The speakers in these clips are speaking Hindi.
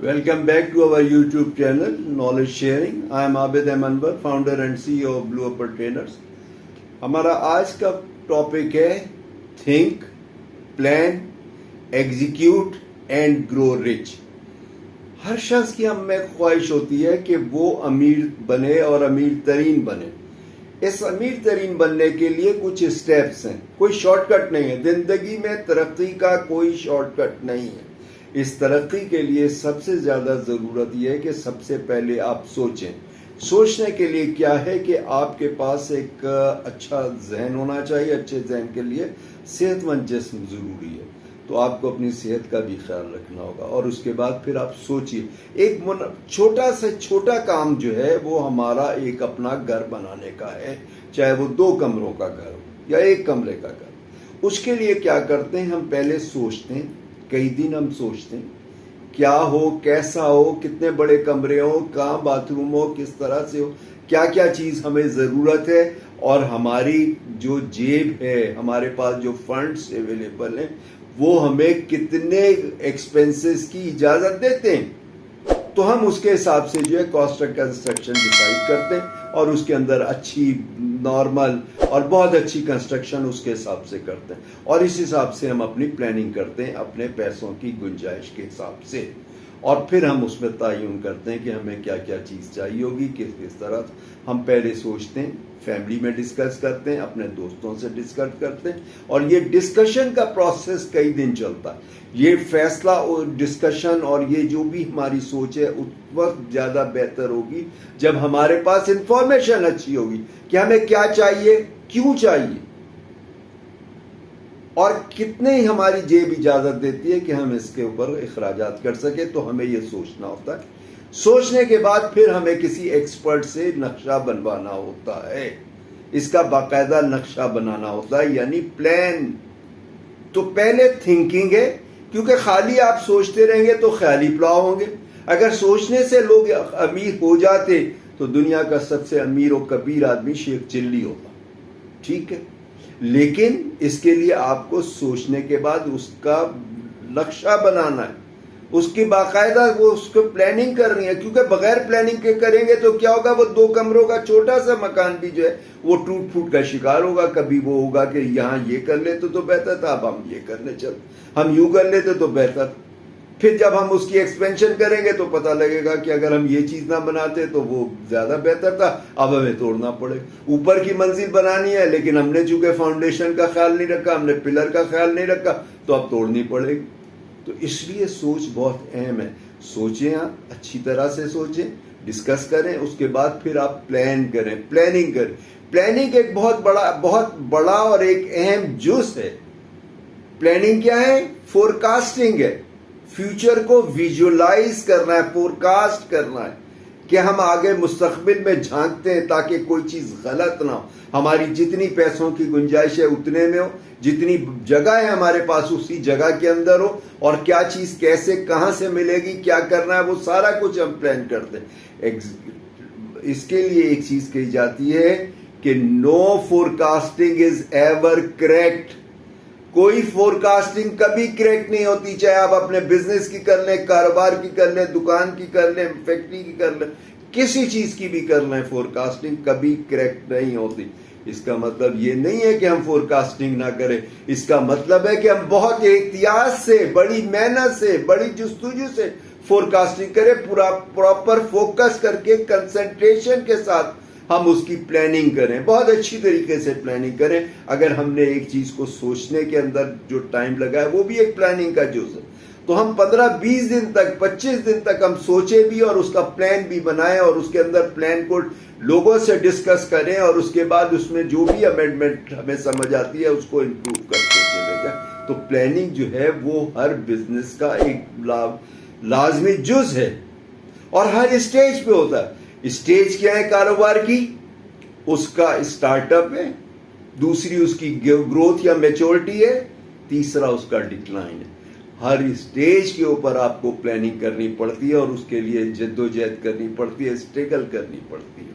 Welcome back to our YouTube channel, Knowledge Sharing. I am Abid Anwar, founder and CEO of Blue Upper Trainers. हमारा आज का टॉपिक है think, plan, execute and grow rich. हर शख्स की हम में ख्वाहिश होती है कि वो अमीर बने और अमीर तरीन बने। इस अमीर तरीन बनने के लिए कुछ स्टेप्स हैं, कोई शॉर्टकट नहीं है। जिंदगी में तरक्की का कोई शॉर्टकट नहीं है। इस तरक्की के लिए सबसे ज्यादा जरूरत यह है कि सबसे पहले आप सोचें। सोचने के लिए क्या है कि आपके पास एक अच्छा जहन होना चाहिए। अच्छे जहन के लिए सेहतमंद जिस्म जरूरी है, तो आपको अपनी सेहत का भी ख्याल रखना होगा। और उसके बाद फिर आप सोचिए, एक छोटा से छोटा काम जो है वो हमारा एक अपना घर बनाने का है, चाहे वो 2 कमरों का घर हो या 1 कमरे का घर। उसके लिए क्या करते हैं, हम पहले सोचते हैं, कई दिन हम सोचते हैं क्या हो, कैसा हो, कितने बड़े कमरे हो, कहाँ बाथरूम हो, किस तरह से हो, क्या क्या चीज हमें जरूरत है, और हमारी जो जेब है, हमारे पास जो फंड्स अवेलेबल हैं, वो हमें कितने एक्सपेंसेस की इजाजत देते हैं। तो हम उसके हिसाब से जो है कॉस्ट ऑफ कंस्ट्रक्शन डिसाइड करते हैं और उसके अंदर अच्छी, नॉर्मल और बहुत अच्छी कंस्ट्रक्शन उसके हिसाब से करते हैं। और इस हिसाब से हम अपनी प्लानिंग करते हैं अपने पैसों की गुंजाइश के हिसाब से। और फिर हम उसमें तयन करते हैं कि हमें क्या क्या चीज़ चाहिए होगी, किस किस तरह। हम पहले सोचते हैं, फैमिली में डिस्कस करते हैं, अपने दोस्तों से डिस्कस करते हैं, और ये डिस्कशन का प्रोसेस कई दिन चलता है। ये फैसला और डिस्कशन और ये जो भी हमारी सोच है उस वक्त ज़्यादा बेहतर होगी जब हमारे पास इंफॉर्मेशन अच्छी होगी कि हमें क्या चाहिए, क्यों चाहिए, और कितने ही हमारी जेब इजाजत देती है कि हम इसके ऊपर इखराजात कर सके। तो हमें यह सोचना होता है। सोचने के बाद फिर हमें किसी एक्सपर्ट से नक्शा बनवाना होता है, इसका बाकायदा नक्शा बनाना होता है, यानी प्लान। तो पहले थिंकिंग है, क्योंकि खाली आप सोचते रहेंगे तो ख्याली पुलाव होंगे। अगर सोचने से लोग अमीर हो जाते तो दुनिया का सबसे अमीर और कबीर आदमी शेख चिल्ली होता, ठीक है। लेकिन इसके लिए आपको सोचने के बाद उसका नक्शा बनाना है, उसकी बाकायदा वो उसको प्लानिंग करनी है। क्योंकि बगैर प्लानिंग के करेंगे तो क्या होगा, वो 2 कमरों का छोटा सा मकान भी जो है वो टूट फूट का शिकार होगा। कभी वो होगा कि यहाँ ये कर लेते तो बेहतर था, अब हम ये करने चल, हम यूं कर लेते तो बेहतर। फिर जब हम उसकी एक्सपेंशन करेंगे तो पता लगेगा कि अगर हम ये चीज ना बनाते तो वो ज्यादा बेहतर था, अब हमें तोड़ना पड़ेगा। ऊपर की मंजिल बनानी है लेकिन हमने चूंकि फाउंडेशन का ख्याल नहीं रखा, हमने पिलर का ख्याल नहीं रखा, तो अब तोड़नी पड़ेगी। तो इसलिए सोच बहुत अहम है। सोचें, आप अच्छी तरह से सोचें, डिस्कस करें, उसके बाद फिर आप प्लान करें, प्लानिंग करें। प्लानिंग एक बहुत बड़ा और एक अहम जुज़ है। प्लानिंग क्या है? फोरकास्टिंग है। फ्यूचर को विजुअलाइज करना है, फोरकास्ट करना है कि हम आगे मुस्तकबिल में झांकते हैं ताकि कोई चीज गलत ना हो। हमारी जितनी पैसों की गुंजाइश है उतने में हो, जितनी जगह है हमारे पास उसी जगह के अंदर हो, और क्या चीज कैसे कहां से मिलेगी, क्या करना है, वो सारा कुछ हम प्लान करते हैं। इसके लिए एक चीज कही जाती है कि no forecasting is ever correct. कोई फोरकास्टिंग कभी करेक्ट नहीं होती, चाहे आप अपने बिजनेस की कर लें, कारोबार की कर लें, दुकान की कर लें, फैक्ट्री की कर लें, किसी चीज की भी कर लें, फोरकास्टिंग कभी करेक्ट नहीं होती। इसका मतलब ये नहीं है कि हम फोरकास्टिंग ना करें, इसका मतलब है कि हम बहुत एहतियात से, बड़ी मेहनत से, बड़ी जुस्तजू से फोरकास्टिंग करें, पूरा प्रॉपर फोकस करके, कंसंट्रेशन के साथ हम उसकी प्लानिंग करें, बहुत अच्छी तरीके से प्लानिंग करें। अगर हमने एक चीज को सोचने के अंदर जो टाइम लगा है वो भी एक प्लानिंग का जुज़ है, तो हम 15-20 दिन तक, 25 दिन तक हम सोचे भी और उसका प्लान भी बनाएं, और उसके अंदर प्लान को लोगों से डिस्कस करें, और उसके बाद उसमें जो भी अमेंडमेंट हमें समझ आती है उसको इम्प्रूव करते चले जाए। तो प्लानिंग जो है वो हर बिजनेस का एक लाजमी जुज़ है और हर स्टेज पे होता है। स्टेज क्या है कारोबार की? उसका स्टार्टअप है, दूसरी उसकी ग्रोथ या मैच्योरिटी है, तीसरा उसका डिक्लाइन है। हर स्टेज के ऊपर आपको प्लानिंग करनी पड़ती है और उसके लिए जद्दोजहद करनी पड़ती है, स्ट्रगल करनी पड़ती है।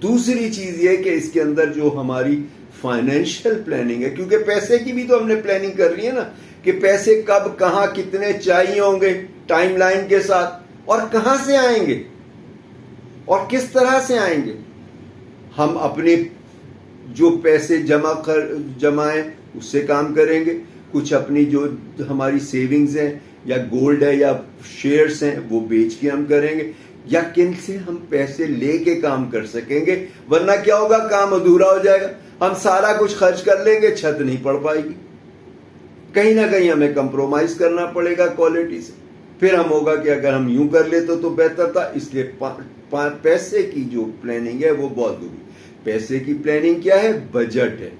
दूसरी चीज ये कि इसके अंदर जो हमारी फाइनेंशियल प्लानिंग है, क्योंकि पैसे की भी तो हमने प्लानिंग कर रही है ना, कि पैसे कब कहां कितने चाहिए होंगे टाइमलाइन के साथ, और कहां से आएंगे और किस तरह से आएंगे। हम अपने जो पैसे जमाएं उससे काम करेंगे, कुछ अपनी जो हमारी सेविंग्स हैं या गोल्ड है या शेयर्स हैं वो बेच के हम करेंगे, या किन से हम पैसे लेके काम कर सकेंगे, वरना क्या होगा, काम अधूरा हो जाएगा। हम सारा कुछ खर्च कर लेंगे, छत नहीं पड़ पाएगी, कहीं ना कहीं हमें कंप्रोमाइज करना पड़ेगा क्वालिटी से। फिर हम होगा कि अगर हम यूं कर लेते तो बेहतर था। इसलिए पैसे की जो प्लानिंग है वो बहुत जरूरी। पैसे की प्लानिंग क्या है, बजट है।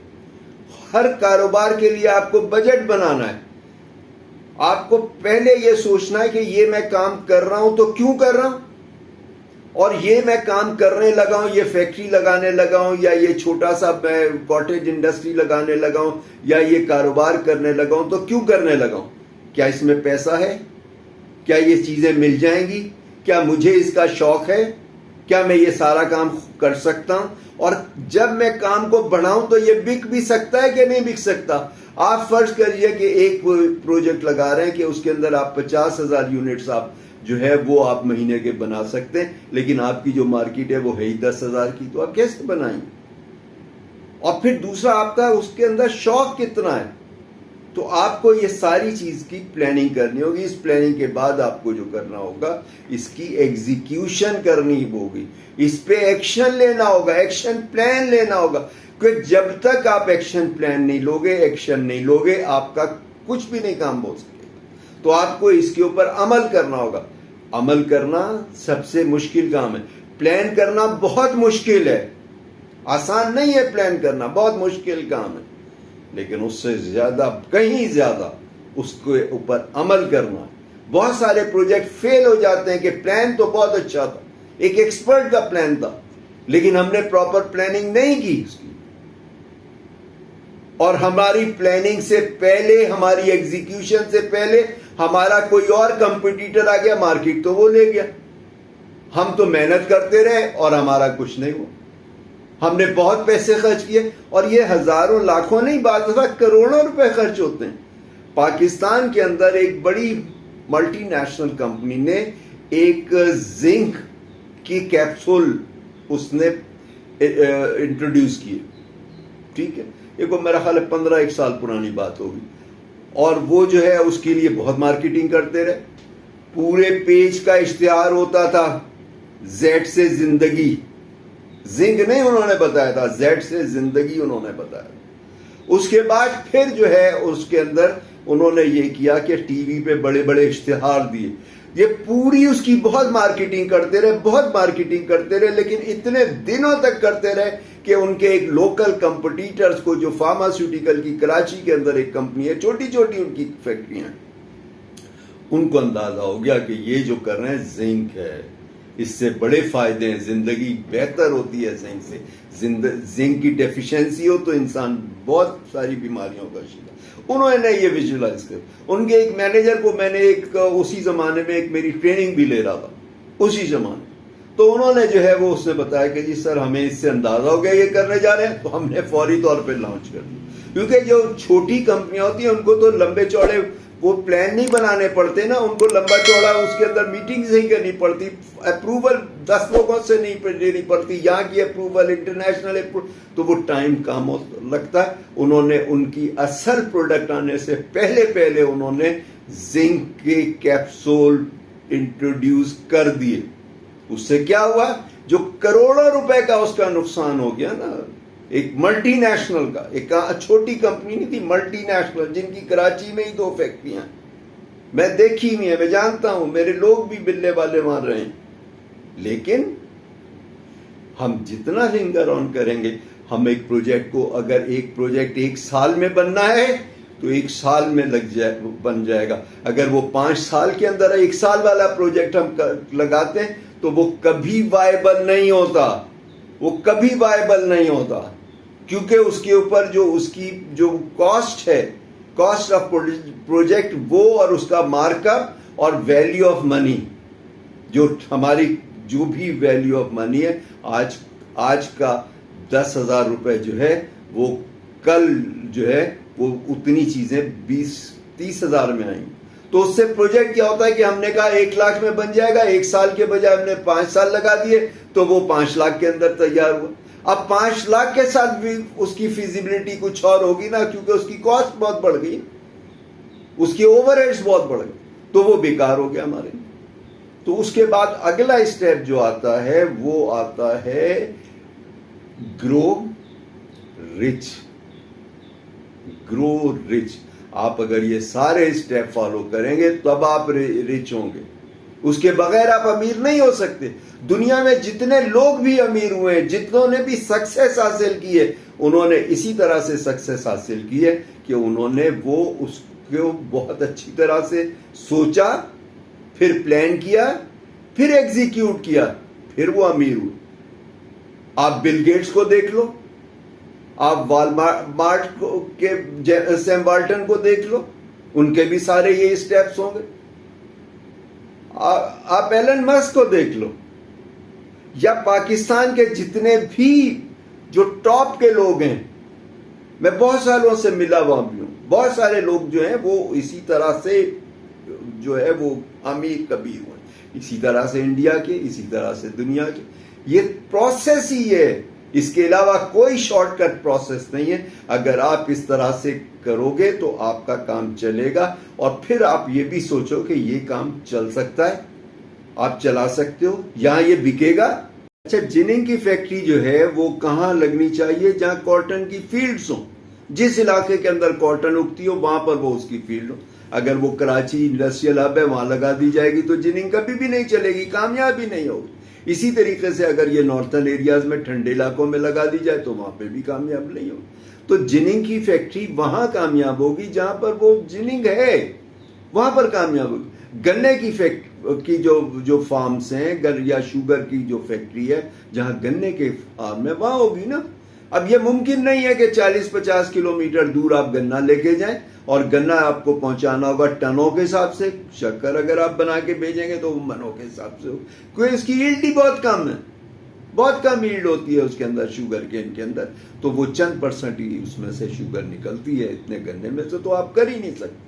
हर कारोबार के लिए आपको बजट बनाना है। आपको पहले यह सोचना है कि ये मैं काम कर रहा हूं तो क्यों कर रहा हूं, और ये मैं काम करने लगा हूं, ये फैक्ट्री लगाने लगा हूं, या ये छोटा सा मैं कॉटेज इंडस्ट्री लगाने लगा हूं, या ये कारोबार करने लगा हूं तो क्यों करने लगा हूं। क्या इसमें पैसा है, क्या ये चीजें मिल जाएंगी, क्या मुझे इसका शौक है, क्या मैं ये सारा काम कर सकता हूं, और जब मैं काम को बढ़ाऊं तो ये बिक भी सकता है कि नहीं बिक सकता। आप फर्ज करिए कि एक प्रोजेक्ट लगा रहे हैं कि उसके अंदर आप 50,000 यूनिट्स आप जो है वो आप महीने के बना सकते हैं, लेकिन आपकी जो मार्केट है वो है ही 10,000 की, तो आप कैसे बनाएंगे। और फिर दूसरा, आपका उसके अंदर शौक कितना है। तो आपको ये सारी चीज की प्लानिंग करनी होगी। इस प्लानिंग के बाद आपको जो करना होगा, इसकी एग्जीक्यूशन करनी होगी, इस पे एक्शन लेना होगा, एक्शन प्लान लेना होगा। क्योंकि जब तक आप एक्शन प्लान नहीं लोगे, एक्शन नहीं लोगे, आपका कुछ भी नहीं काम हो सकेगा। तो आपको इसके ऊपर अमल करना होगा। अमल करना सबसे मुश्किल काम है। प्लान करना बहुत मुश्किल है, आसान नहीं है। प्लान करना बहुत मुश्किल काम है, लेकिन उससे ज्यादा, कहीं ज्यादा उसके ऊपर अमल करना है। बहुत सारे प्रोजेक्ट फेल हो जाते हैं कि प्लान तो बहुत अच्छा था, एक एक्सपर्ट का प्लान था, लेकिन हमने प्रॉपर प्लानिंग नहीं की उसकी, और हमारी प्लानिंग से पहले, हमारी एग्जीक्यूशन से पहले हमारा कोई और कंपटीटर आ गया, मार्केट तो वो ले गया। हम तो मेहनत करते रहे और हमारा कुछ नहीं हुआ। हमने बहुत पैसे खर्च किए, और ये हजारों लाखों नहीं, बात करोड़ों रुपए खर्च होते हैं। पाकिस्तान के अंदर एक बड़ी मल्टीनेशनल कंपनी ने एक जिंक की कैप्सूल उसने इंट्रोड्यूस की, ठीक है। ये को मेरा ख्याल है 15 साल पुरानी बात होगी, और वो जो है उसके लिए बहुत मार्केटिंग करते रहे। पूरे पेज का इश्तिहार होता था, जेड से जिंदगी, जिंक नहीं उन्होंने बताया था, जेड से जिंदगी उन्होंने बताया। उसके बाद फिर जो है उसके अंदर उन्होंने ये किया कि टीवी पे बड़े बड़े इश्तिहार दिए। ये पूरी उसकी बहुत मार्केटिंग करते रहे, बहुत मार्केटिंग करते रहे, लेकिन इतने दिनों तक करते रहे कि उनके एक लोकल कंपटीटर्स को, जो फार्मास्यूटिकल की कराची के अंदर एक कंपनी है, छोटी छोटी उनकी फैक्ट्रियां, उनको अंदाजा हो गया कि ये जो कर रहे हैं जिंक है, इससे बड़े फायदे हैं, जिंदगी बेहतर होती है जिंक से। जिंक की डेफिशिएंसी हो तो इंसान बहुत सारी बीमारियों का शिकार। उन्होंने ये विजुअलाइज कर, उनके एक मैनेजर को मैंने एक उसी जमाने में एक मेरी ट्रेनिंग भी ले रहा था उसी जमाने, तो उन्होंने जो है वो उसने बताया कि जी सर हमें इससे अंदाजा हो गया ये करने जा रहे हैं, तो हमने फौरी तौर पे लॉन्च कर दिया। क्योंकि जो छोटी कंपनियां होती हैं उनको तो लंबे चौड़े वो प्लान नहीं बनाने पड़ते ना, उनको लंबा चौड़ा उसके अंदर मीटिंग नहीं करनी पड़ती, अप्रूवल 10 लोगों से नहीं लेनी पड़ती, यहाँ की अप्रूवल, इंटरनेशनल तो वो टाइम कम लगता है। उन्होंने उनकी असल प्रोडक्ट आने से पहले पहले उन्होंने जिंक के कैप्सूल इंट्रोड्यूस कर दिए। उससे क्या हुआ, जो करोड़ों रुपए का उसका नुकसान हो गया ना, एक मल्टीनेशनल का, एक छोटी कंपनी नहीं थी, मल्टीनेशनल, जिनकी कराची में ही 2 फैक्ट्रियां, मैं देखी हुई है, मैं जानता हूं, मेरे लोग भी बिल्ले वाले मार रहे हैं। लेकिन हम जितना लिंगर ऑन करेंगे, हम एक प्रोजेक्ट को, अगर एक प्रोजेक्ट 1 साल में बनना है तो 1 साल में बन जाएगा। अगर वो 5 साल के अंदर 1 साल वाला प्रोजेक्ट हम लगाते हैं तो वो कभी वायबल नहीं होता, वो कभी वायबल नहीं होता, क्योंकि उसके ऊपर जो उसकी जो कॉस्ट है, कॉस्ट ऑफ प्रोजेक्ट, वो और उसका मार्कअप और वैल्यू ऑफ मनी, जो हमारी जो भी वैल्यू ऑफ मनी है, आज का 10,000 रुपए जो है वो कल जो है वो उतनी चीजें 20-30 हजार में आएंगी। तो उससे प्रोजेक्ट क्या होता है कि हमने कहा 1 लाख में बन जाएगा, 1 साल के बजाय हमने 5 साल लगा दिए, तो वो 5 लाख के अंदर तैयार हुआ। अब 5 लाख के साथ भी उसकी फिजिबिलिटी कुछ और होगी ना, क्योंकि उसकी कॉस्ट बहुत बढ़ गई, उसकी ओवरहेड्स बहुत बढ़ गई, तो वो बेकार हो गया हमारे। तो उसके बाद अगला स्टेप जो आता है वो आता है ग्रो रिच। ग्रो रिच, आप अगर ये सारे स्टेप फॉलो करेंगे तब आप रिच होंगे, उसके बगैर आप अमीर नहीं हो सकते। दुनिया में जितने लोग भी अमीर हुए, जितनों ने भी सक्सेस हासिल की है, उन्होंने इसी तरह से सक्सेस हासिल की है कि उन्होंने वो उसको बहुत अच्छी तरह से सोचा, फिर प्लान किया, फिर एग्जीक्यूट किया, फिर वो अमीर हुए। आप बिल गेट्स को देख लो, आप वॉलमार्ट के सैम वाल्टन को देख लो, उनके भी सारे ये स्टेप्स होंगे। आप एलन मस्क को देख लो, या पाकिस्तान के जितने भी जो टॉप के लोग हैं, मैं बहुत सालों से मिला हुआ भी हूं, बहुत सारे लोग जो हैं वो इसी तरह से जो है वो अमीर कबीर हुए, इसी तरह से इंडिया के, इसी तरह से दुनिया के। ये प्रोसेस ही है, इसके अलावा कोई शॉर्टकट प्रोसेस नहीं है। अगर आप इस तरह से करोगे तो आपका काम चलेगा, और फिर आप ये भी सोचो कि ये काम चल सकता है, आप चला सकते हो, यहां ये बिकेगा। अच्छा, जिनिंग की फैक्ट्री जो है वो कहां लगनी चाहिए? जहां कॉटन की फील्ड्स हो, जिस इलाके के अंदर कॉटन उगती हो वहां पर वो उसकी फील्ड हो। अगर वो कराची इंडस्ट्रियल हब है वहां लगा दी जाएगी तो जिनिंग कभी भी नहीं चलेगी, कामयाब ही नहीं होगी। इसी तरीके से अगर ये नॉर्थर्न एरियाज में ठंडे इलाकों में लगा दी जाए तो वहां पे भी कामयाब नहीं होगी। तो जिनिंग की फैक्ट्री वहां कामयाब होगी जहां पर वो जिनिंग है, वहां पर कामयाब होगी। गन्ने की जो फार्म्स हैं, या शुगर की जो फैक्ट्री है जहां गन्ने के फार्म है, वहां होगी ना। अब ये मुमकिन नहीं है कि 40-50 किलोमीटर दूर आप गन्ना लेके जाएं, और गन्ना आपको पहुंचाना होगा टनों के हिसाब से। शक्कर अगर आप बना के भेजेंगे तो वो मनों के हिसाब से हो, क्योंकि इसकी यील्ड ही बहुत कम है, बहुत कम यील्ड होती है उसके अंदर, शुगर केन के अंदर। तो वो चंद % ही उसमें से शुगर निकलती है, इतने गन्ने में से तो आप कर ही नहीं सकते।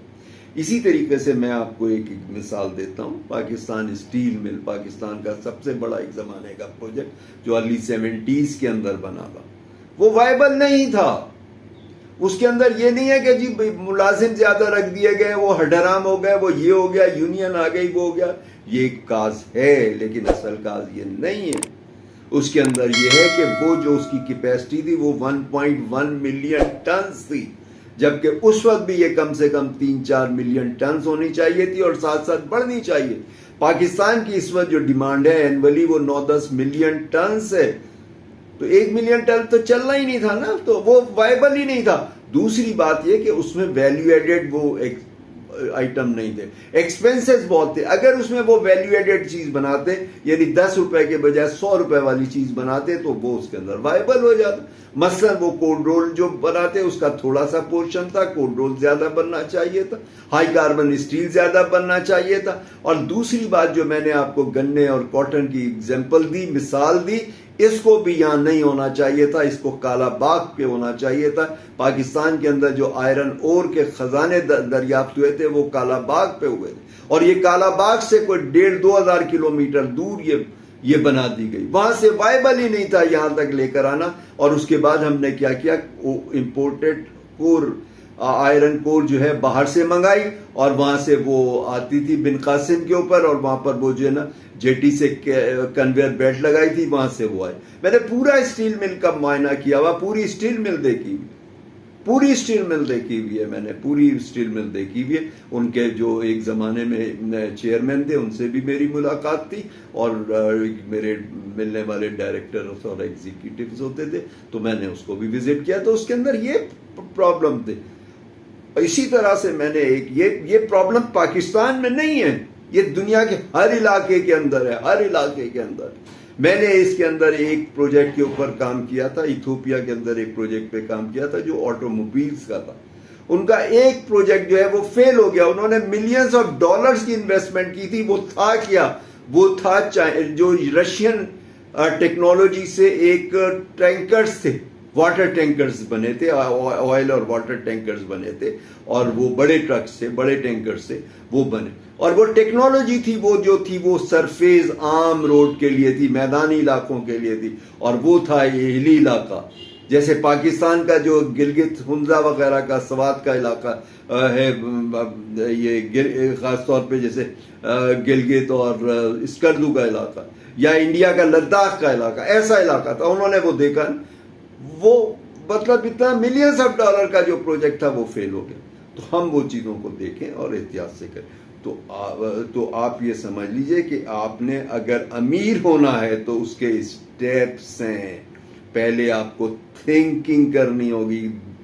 इसी तरीके से मैं आपको एक मिसाल देता हूं। पाकिस्तान स्टील मिल, पाकिस्तान का सबसे बड़ा एक जमाने का प्रोजेक्ट जो अर्ली 70s के अंदर बना था, वो वायबल नहीं था। उसके अंदर ये नहीं है कि जी मुलाजिम ज्यादा रख दिए गए, वो हडराम हो गए, वो ये हो गया, यूनियन आ गई, वो हो गया। ये काज है, लेकिन असल काज ये नहीं है। उसके अंदर ये है कि वो जो उसकी कैपेसिटी थी वो 1.1 मिलियन टन थी, जबकि उस वक्त भी ये कम से कम 3-4 मिलियन टन होनी चाहिए थी, और साथ साथ बढ़नी चाहिए। पाकिस्तान की इस वक्त जो डिमांड है एनुअली वो 9-10 मिलियन टन है, तो 1 मिलियन टन तो चलना ही नहीं था ना, तो वो वायबल ही नहीं था। दूसरी बात ये कि उसमें वैल्यू एडेड वो एक आइटम नहीं थे, एक्सपेंसेस बहुत थे। अगर उसमें वो वैल्यू एडेड चीज बनाते, यानी 10 रुपए के बजाय 100 रुपए वाली चीज बनाते, तो वो उसके अंदर वायबल हो जाता। मसलन वो कोल्ड रोल जो बनाते उसका थोड़ा सा पोर्शन था, कोल्ड रोल ज्यादा बनना चाहिए था, हाई कार्बन स्टील ज्यादा बनना चाहिए था। और दूसरी बात जो मैंने आपको गन्ने और कॉटन की एग्जांपल दी, मिसाल दी, इसको भी यहां नहीं होना चाहिए था, इसको काला बाग पे होना चाहिए था। पाकिस्तान के अंदर जो आयरन ओर के खजाने दरियाफ्त हुए थे वो काला बाग पे हुए थे, और ये काला बाग से कोई 1,500-2 हजार किलोमीटर दूर ये बना दी गई। वहां से वायबल ही नहीं था यहां तक लेकर आना। और उसके बाद हमने क्या किया, इंपोर्टेड कोर, आयरन कोर जो है बाहर से मंगाई, और वहां से वो आती थी बिन कासिम के ऊपर, और वहां पर वो जो है ना जेटी से कन्वेयर बेल्ट लगाई थी, वहां से वो आए। मैंने पूरा स्टील मिल का मुआयना किया हुआ, पूरी स्टील मिल देखी, पूरी स्टील मिल देखी हुई है मैंने, पूरी स्टील मिल देखी हुई है। उनके जो एक जमाने में चेयरमैन थे उनसे भी मेरी मुलाकात थी, और मेरे मिलने वाले डायरेक्टर्स और एग्जीक्यूटिव्स होते थे, तो मैंने उसको भी विजिट किया। तो उसके अंदर ये प्रॉब्लम थे। इसी तरह से मैंने ये प्रॉब्लम पाकिस्तान में नहीं है, ये दुनिया के हर इलाके के अंदर है, हर इलाके के अंदर। मैंने इसके अंदर एक प्रोजेक्ट के ऊपर काम किया था, इथियोपिया के अंदर एक प्रोजेक्ट पे काम किया था जो ऑटोमोबाइल्स का था। उनका एक प्रोजेक्ट जो है वो फेल हो गया, उन्होंने मिलियंस ऑफ डॉलर्स की इन्वेस्टमेंट की थी। वो था क्या? वो था जो रशियन टेक्नोलॉजी से एक टैंकर्स थे, वाटर टैंकर्स बने थे, ऑयल और वाटर टैंकर्स बने थे, और वो बड़े ट्रक से, बड़े टैंकर से वो बने। और वो टेक्नोलॉजी थी, वो जो थी वो सरफेस आम रोड के लिए थी, मैदानी इलाकों के लिए थी, और वो था ये हिली इलाका। जैसे पाकिस्तान का जो गिलगित हुंजा वगैरह का स्वात का इलाका है, ये खास तौर पे जैसे गिलगित और स्कर्दू का इलाका, या इंडिया का लद्दाख का इलाका, ऐसा इलाका था। उन्होंने वो देखा, वो मतलब इतना मिलियंस ऑफ डॉलर का जो प्रोजेक्ट था वो फेल हो गया। तो हम वो चीज़ों को देखें और एहतियात से करें। तो आप ये समझ लीजिए कि आपने अगर अमीर होना है तो उसके स्टेप्स हैं। पहले आपको थिंकिंग करनी होगी,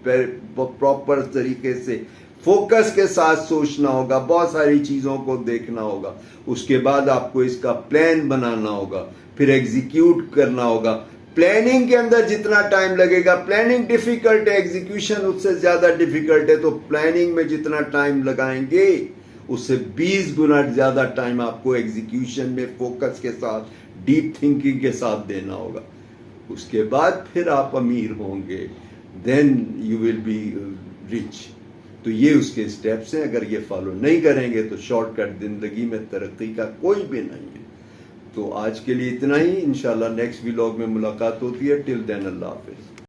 प्रॉपर तरीके से फोकस के साथ सोचना होगा, बहुत सारी चीज़ों को देखना होगा। उसके बाद आपको इसका प्लान बनाना होगा, फिर एग्जीक्यूट करना होगा। प्लानिंग के अंदर जितना टाइम लगेगा, प्लानिंग डिफिकल्ट है, एग्जीक्यूशन उससे ज्यादा डिफिकल्ट है, तो प्लानिंग में जितना टाइम लगाएंगे उससे 20 गुना ज्यादा टाइम आपको एग्जीक्यूशन में फोकस के साथ, डीप थिंकिंग के साथ देना होगा। उसके बाद फिर आप अमीर होंगे, then you will be rich. तो ये उसके स्टेप्स हैं। अगर ये फॉलो नहीं करेंगे तो शॉर्टकट जिंदगी में तरक्की का कोई भी नहीं है। तो आज के लिए इतना ही। इंशाल्लाह नेक्स्ट व्लॉग में मुलाकात होती है। टिल देन अल्लाह हाफिज।